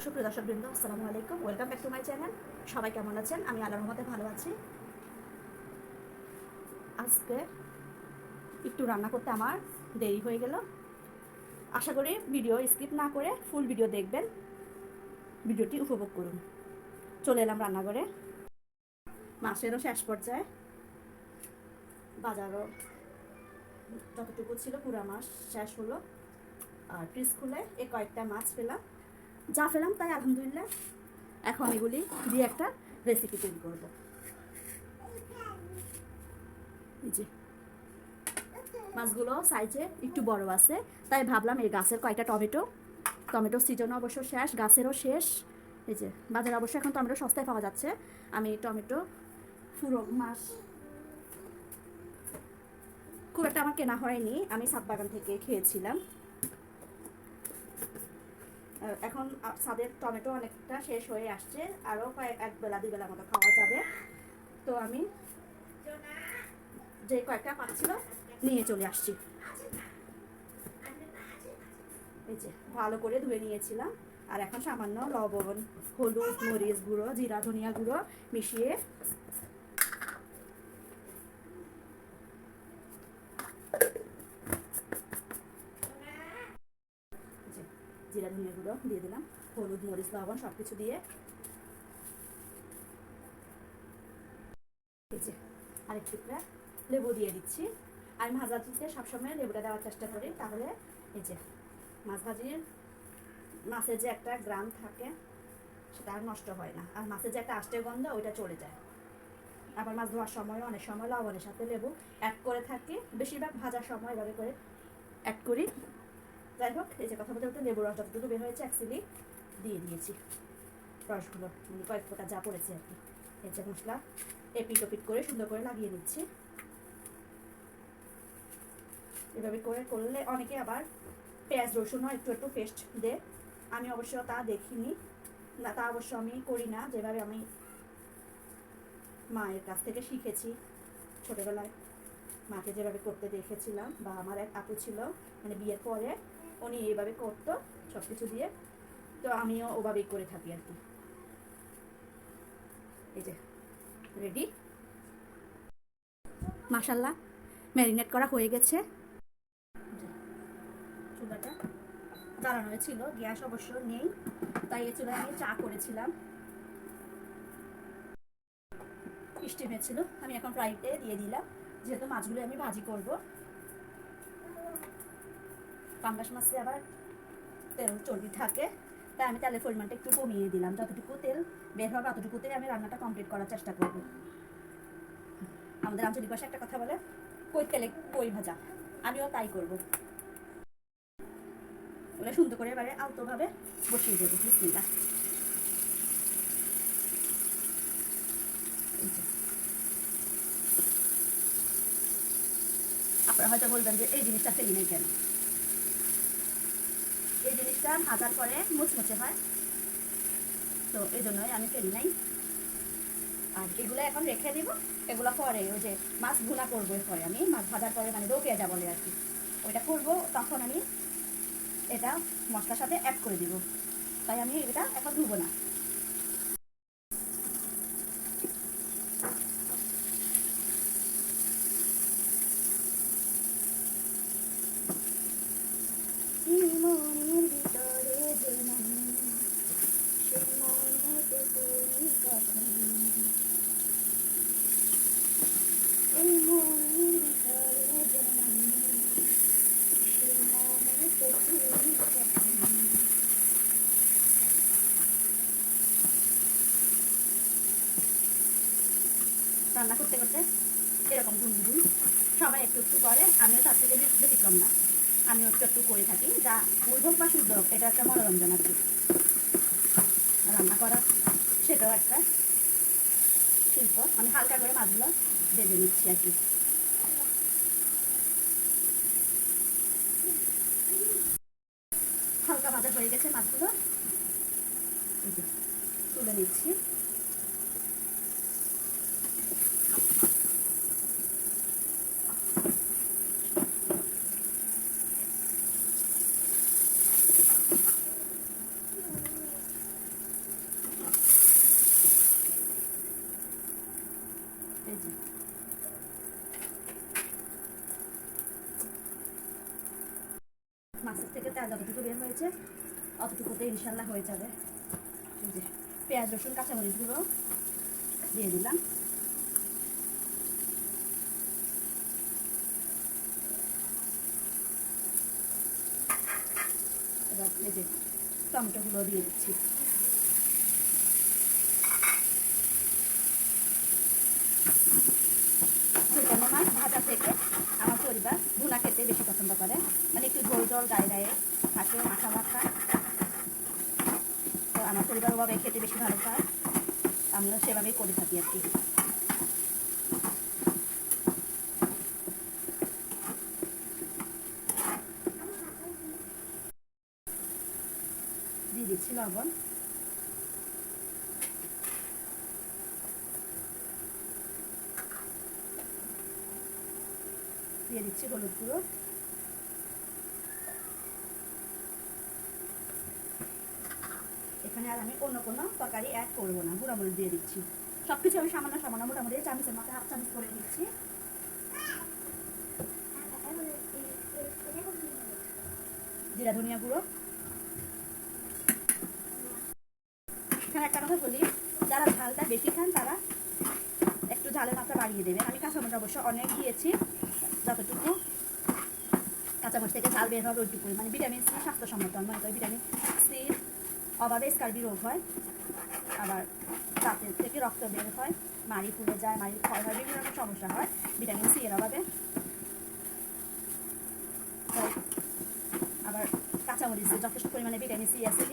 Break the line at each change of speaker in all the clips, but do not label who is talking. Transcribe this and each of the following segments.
সুপ্রিয় দর্শকবৃন্দ, আসসালামু আলাইকুম। Welcome back to my channel. সবাই কেমন আছেন? আমি আল্লাহর রহমতে ভালো আছি। আজকে একটু রান্না করতে আমার দেরি হয়ে গেল। আশা করি ভিডিও স্কিপ না করে ফুল ভিডিও দেখবেন, ভিডিওটি উপভোগ করুন। চলে এলাম রান্নাঘরে। মাছেরও শেষ পর্যায়ে, বাজারও যতটুকু ছিল পুরা মাছ শেষ হলো। আর ফ্রিজ খুলে এই কয়েকটা মাছ পেলাম, যা পেলাম তাই আলহামদুলিল্লাহ। এখন এগুলি দিয়ে একটা রেসিপি তৈরি করবো। এই যে মাছগুলো সাইজে একটু বড় আছে, তাই ভাবলাম এই গাছের কয়েকটা টমেটো সিজন অবশ্য শেষ, গাছেরও শেষ। এই যে বাজারে অবশ্য এখন টমেটো সস্তায় পাওয়া যাচ্ছে। আমি টমেটো পুরো মাছ খুব একটা আমার কেনা হয়নি, আমি ছাদ বাগান থেকে খেয়েছিলাম। এখন ছাদের টমেটো অনেকটা শেষ হয়ে আসছে, আরও এক বেলা দুই বেলার মতো খাওয়া যাবে। তো আমি যে কয়েকটা পাচ্ছিল নিয়ে চলে আসছি। এই যে ভালো করে ধুয়ে নিয়েছিলাম। আর এখন সামান্য লবণ, হলুদ, মরিচ গুঁড়ো, জিরা ধনিয়া গুঁড়ো মিশিয়ে জিরা ধনিয়া গুঁড়ো দিয়ে দিলাম, হলুদ মরিচ লবণ সব কিছু দিয়ে। এই যে আরেক টুকরা লেবু দিয়ে দিচ্ছি। আমি ভাজা ভাজিতে সবসময় লেবুটা দেওয়ার চেষ্টা করি, তাহলে এই যে মাছ ভাজির মাছের যে একটা গ্রাম থাকে সেটা আর নষ্ট হয় না, আর মাছের যে একটা আষ্টে গন্ধ ওইটা চলে যায়। আবার মাছ ধোয়ার সময় অনেক সময় লবণের সাথে লেবু অ্যাড করে থাকি, বেশিরভাগ ভাজার সময় এভাবে করে অ্যাড করি। যাই হোক, এই যে কথা বলতে বলতে লেবুর রস যতটুকু বের হয়েছে অ্যাকচুয়ালি দিয়ে দিয়েছি রসগুলো, মানে কয়েক ফোঁটা যা পড়েছে আর কি। এই যে মশলা এপিট ওপিট করে সুন্দর করে লাগিয়ে নিচ্ছি। এভাবে করে করলে অনেকে আবার পেঁয়াজ রসুনও একটু একটু পেস্ট দেয়, আমি অবশ্য তা দেখিনি না, তা অবশ্য আমি করি না। যেভাবে আমি মায়ের কাছ থেকে শিখেছি ছোটোবেলায়, মাকে যেভাবে করতে দেখেছিলাম, বা আমার এক আপু ছিল মানে বিয়ের পরে, উনি এইভাবে করতো সব কিছু দিয়ে, তো আমিও ওভাবেই করে থাকি আর কি। এই যে রেডি, মাশাল্লাহ ম্যারিনেট করা হয়ে গেছে। চুলাটা জ্বালানো হয়েছিল, গ্যাস অবশ্য নেই, তাই এই চুলায় আমি চা করেছিলাম, স্টিম হয়েছিল। আমি এখন ফ্রাইতে দিয়ে দিলাম, যেহেতু মাছগুলো আমি ভাজি করব। পাঙ্গাস মাছে আবার তেল চর্বি থাকে, তাই আমি তেলের পরিমাণটা একটু কমিয়ে দিলাম। যতটুকু তেল বের হবে অতটুকুতে আমি রান্নাটা কমপ্লিট করার চেষ্টা করব। আমাদের আঞ্চলিক ভাষায় একটা কথা বলে, কই তেলে কই ভাজা, আমিও তাই করব। ওটা সুন্দর করে এবারে আলতোভাবে বসিয়ে দেবো। বিসমিল্লাহ। আপনারা হয়তো বলবেন যে এই জিনিসটা ফেলি নেই কেন, এই জিনিসটা ভাজার পরে মুচমুচে হয়, তো এই জন্যই আমি ফেলি নাই। আর এগুলো এখন রেখে দিব, এগুলো পরে ওই যে মাছ ভুনা করবো, পরে আমি মাছ ভাজার পরে মানে দো পেঁয়াজা বলে আর কি, ওইটা করবো, তখন আমি এটা মশলার সাথে অ্যাড করে দিব, তাই আমি এটা এখন ধুবো না। মনের ভিতরে যে মন, সেই মনেতে তুমি কথা, এই মনের ভিতরে যে মন, সেই মনেতে তুমি কথা। রান্না করতে করতে এরকম গুনগুন সবাই একটু একটু করে, আমিও তার থেকে ব্যতিক্রম না, আমিও একটু একটু করে থাকি। যা ভুল হোক বা শুদ্ধ হোক, এটা একটা মনোরঞ্জন আর কি। রান্না করা সেটাও একটা শিল্প। আমি হালকা করে মাছগুলো ভেজে নিচ্ছি আর কি। হালকা ভাজা হয়ে গেছে মাছগুলো, তুলে নিচ্ছি। যতটুকু বের হয়েছে অতটুকুতে ইনশাল্লাহ হয়ে যাবে। এই যে পেঁয়াজ রসুন কাঁচামরিচগুলো দিয়ে দিলাম। এবার এই যে টমেটোগুলো দিয়ে দিচ্ছি। যেকোনো মাছ ভাজা থেকে আমার পরিবার ভুনা খেতে বেশি পছন্দ করে, মানে একটু ঝোল ঝোল গায়ে গায়ে থাকে, মাখা মাখা। তো আমার পরিবার ওভাবে খেতে বেশি ভালো পায়, আমিও সেভাবেই করে থাকি আর কি। দিয়ে দিচ্ছি লবণ, দিয়ে দিচ্ছি হলুদ গুঁড়ো, এখানে আর আমি অন্য কোনো তরকারি অ্যাড করবো না, গুঁড়া মরিচ দিয়ে দিচ্ছি। সব কিছু আমি সামান্য সামান্য মোটামুটি চামচের মতো হাফ চামচ করে দিচ্ছি। জিরা ধনিয়া গুঁড়ো। এখানে একটা কথা বলি, যারা ঝালটা বেশি খান তারা একটু ঝালের মাত্রা বাড়িয়ে দেবেন। আমি কাঁচামরিচ অবশ্য অনেক দিয়েছি, যতটুকু কাঁচামরিচ থেকে ঝাল বের হবে ওইটুকুই। মানে ভিটামিন সি স্বাস্থ্যসম্মত, মনে করি ভিটামিন সির অভাবে স্কার্বি রোগ হয়, আবার দাঁতের থেকে রক্ত বের হয়, মাড়ি ফুলে যায়, মাড়ি ক্ষয় হয়, বিভিন্ন রকম সমস্যা হয় ভিটামিন সি এর অভাবে। আবার কাঁচামরিচে যথেষ্ট পরিমাণে ভিটামিন সি আছে,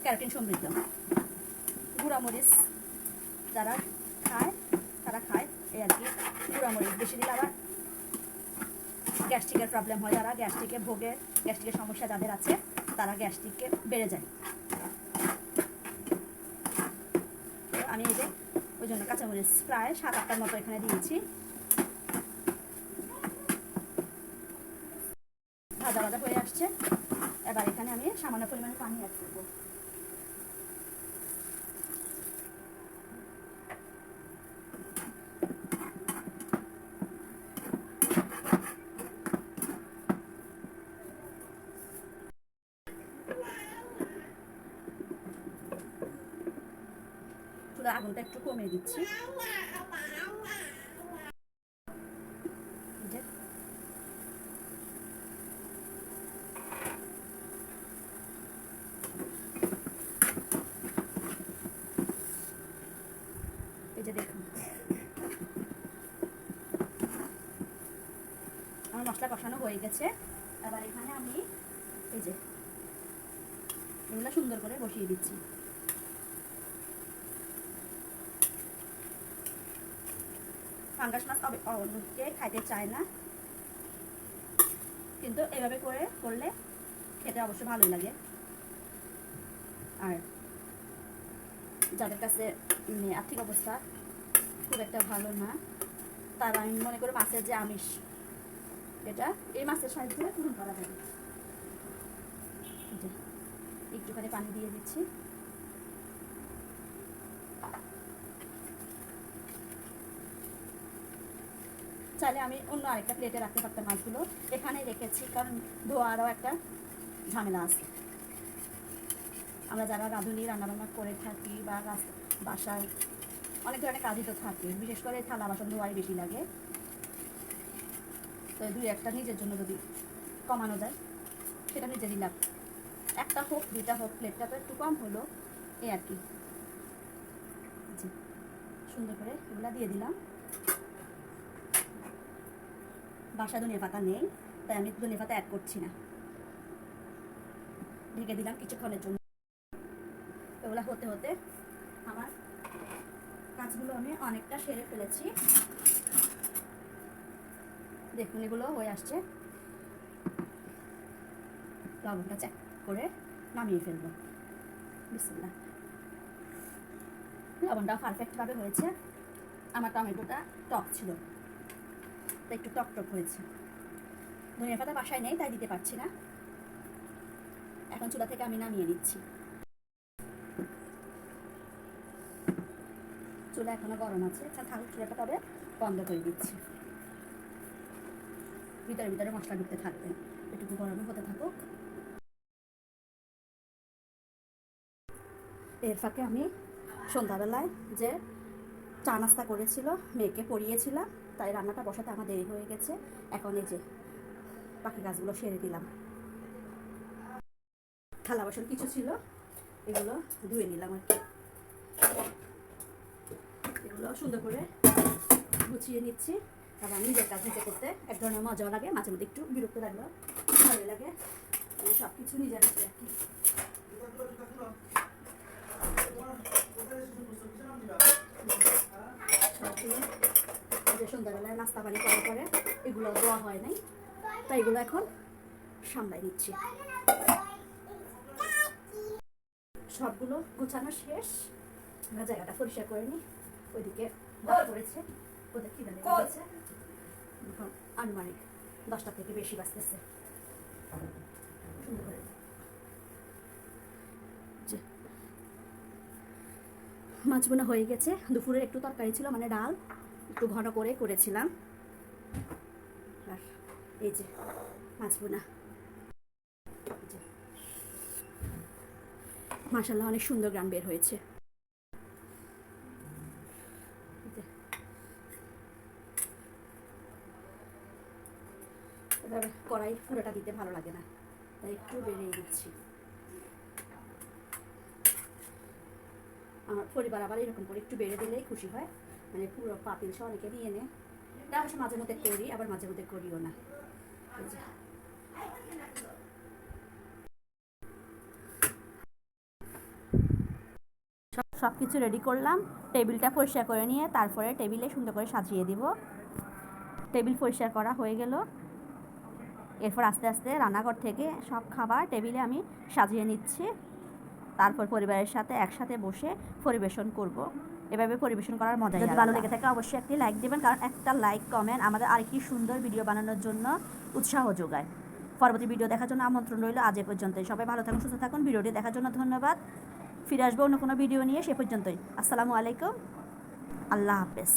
ক্যারোটিন সমৃদ্ধ। গুঁড়ামরিচ যারা খায় তারা খায় এই আর কি। গুঁড়ামরিচ বেশি দিলে আবার গ্যাস্ট্রিকের প্রবলেম হয়, যারা গ্যাস্ট্রিকে ভোগে, গ্যাস্ট্রিকের সমস্যা যাদের আছে তারা গ্যাস্ট্রিকে বেড়ে যায়। আমি এই যে ওই জন্য কাঁচামরিচ প্রায় 7-8টার মতো এখানে দিয়েছি। ভাজা ভাজা হয়ে আসছে, এবার এখানে আমি সামান্য পরিমাণে পানি অ্যাড করবো। চুলার আগুনটা একটু কমিয়ে দিচ্ছি। এই যে দেখুন আমার মশলা কষানো হয়ে গেছে। এবার এখানে আমি এই যে এগুলো সুন্দর করে বসিয়ে দিচ্ছি। পাঙ্গাস মাছ অনেকে খাইতে চায় না, কিন্তু এভাবে করলে খেতে অবশ্য ভালোই লাগে। আর যাদের কাছে আর্থিক অবস্থা খুব একটা ভালো না, তারা আমি মনে করি মাছের যে আমিষ, এটা এই মাছের সাহায্যে পূরণ করা যাবে। একটুখানি পানি দিয়ে দিচ্ছি। চাইলে আমি অন্য আরেকটা প্লেটে রাখতে পারতাম মাছগুলো, এখানে রেখেছি কারণ ধোয়ারও একটা ঝামেলা আছে। আমরা যারা রাঁধুনি রান্নাবান্না করে থাকি বা বাসায় অনেক ধরনের কাজই তো থাকে, বিশেষ করে থালা বাসন ধোয়াই বেশি লাগে। তো 2-1টা নিজের জন্য যদি কমানো যায় সেটা নিজেরই লাভ। 1টা হোক 2টা হোক, প্লেটটা তো একটু কম হলো এই আর কি। জি, সুন্দর করে এগুলা দিয়ে দিলাম। বাসা ধনিয়া পাতা নেই তাই আমি ধনিয়া পাতা অ্যাড করছি না, ঢেকে দিলাম কিছুক্ষণের জন্য। এগুলা হতে হতে আমার কাজগুলো আমি অনেকটা সেরে ফেলেছি। দেখুন এগুলো হয়ে আসছে, লবণটা চেক করে নামিয়ে ফেলবো। বিসমিল্লাহ। লবণটা পারফেক্টভাবে হয়েছে। আমার টমেটোটা টক ছিল তাই একটু টক টক হয়েছে। ধনিয়া পাতা বাসায় নেই তাই দিতে পারছি না। এখন চুলা থেকে আমি নামিয়ে নিচ্ছি। চুলা এখনো গরম আছে, চুলাটা তবে বন্ধ করে দিচ্ছি। ভিতরে ভিতরে মশলা ঢুকতে থাকবে, একটু গরমে হতে থাকুক। এর ফাঁকে আমি সন্ধ্যাবেলায় যে চা নাস্তা করেছিল মেয়েকে পড়িয়েছিলাম, তাই রান্নাটা বসাতে আমার দেরি হয়ে গেছে। এখন এই যে বাকি কাজগুলো সেরে দিলাম। থালা বাসন কিছু ছিল, এগুলো ধুয়ে নিলাম আর কি। এগুলো সুন্দর করে গুছিয়ে নিচ্ছি। আবার নিজের কাজ নিজে করতে এক ধরনের মজাও লাগে, মাঝে মধ্যে একটু বিরক্ত লাগলো, ভালোই লাগে। সব কিছু নিজের হাতে আর কি। যে সন্ধ্যাবেলায় নাস্তা পানি করার পরে এগুলো দেওয়া হয় নাই, তাই এগুলো এখন সামলাই নিচ্ছি। সবগুলো গুছানো শেষ, জায়গাটা পরিষ্কার করে নিই। ওইদিকে বাদ পড়েছে, ওদের খিদে লেগে গেছে। এখন আনুমানিক 10টা থেকে বেশি বাজতেছে। সুন্দর করে মাছ বোনা হয়ে গেছে। দুপুরের একটু তরকারি ছিল, মানে ডাল একটু ঘন করে করেছিলাম। আর এই যে মাছ বোনা, মাশাআল্লাহ অনেক সুন্দর গ্রাম বের হয়েছে। এবার কড়াই পুরোটা দিতে ভালো লাগে না, তাই একটু বেরিয়ে দিচ্ছি। আমার পরিবার আবার এরকম করে একটু বেড়ে দিলেই খুশি হয়, মানে পুরো পাতিল সহ অনেকে নিয়ে নেয়। এটা অবশ্য মাঝে মধ্যে করি, আবার মাঝে মধ্যে করিও না। সব কিছু রেডি করলাম, টেবিলটা পরিষ্কার করে নিয়ে তারপরে টেবিলে সুন্দর করে সাজিয়ে দিব। টেবিল পরিষ্কার করা হয়ে গেল, এরপর আস্তে আস্তে রান্নাঘর থেকে সব খাবার টেবিলে আমি সাজিয়ে নিচ্ছি। তারপর পরিবারের সাথে একসাথে বসে পরিবেশন করব। এভাবে পরিবেশন করার মজা। যদি ভালো লেগে থাকে অবশ্যই একটি লাইক দেবেন, কারণ একটা লাইক কমেন্ট আমাদের আরেকটি সুন্দর ভিডিও বানানোর জন্য উৎসাহ যোগায়। পরবর্তী ভিডিও দেখার জন্য আমন্ত্রণ রইল। আজ এ পর্যন্তই। সবাই ভালো থাকুন, সুস্থ থাকুন। ভিডিওটি দেখার জন্য ধন্যবাদ। ফিরে আসবো অন্য কোনো ভিডিও নিয়ে। সে পর্যন্তই। আসসালামু আলাইকুম, আল্লাহ হাফেজ।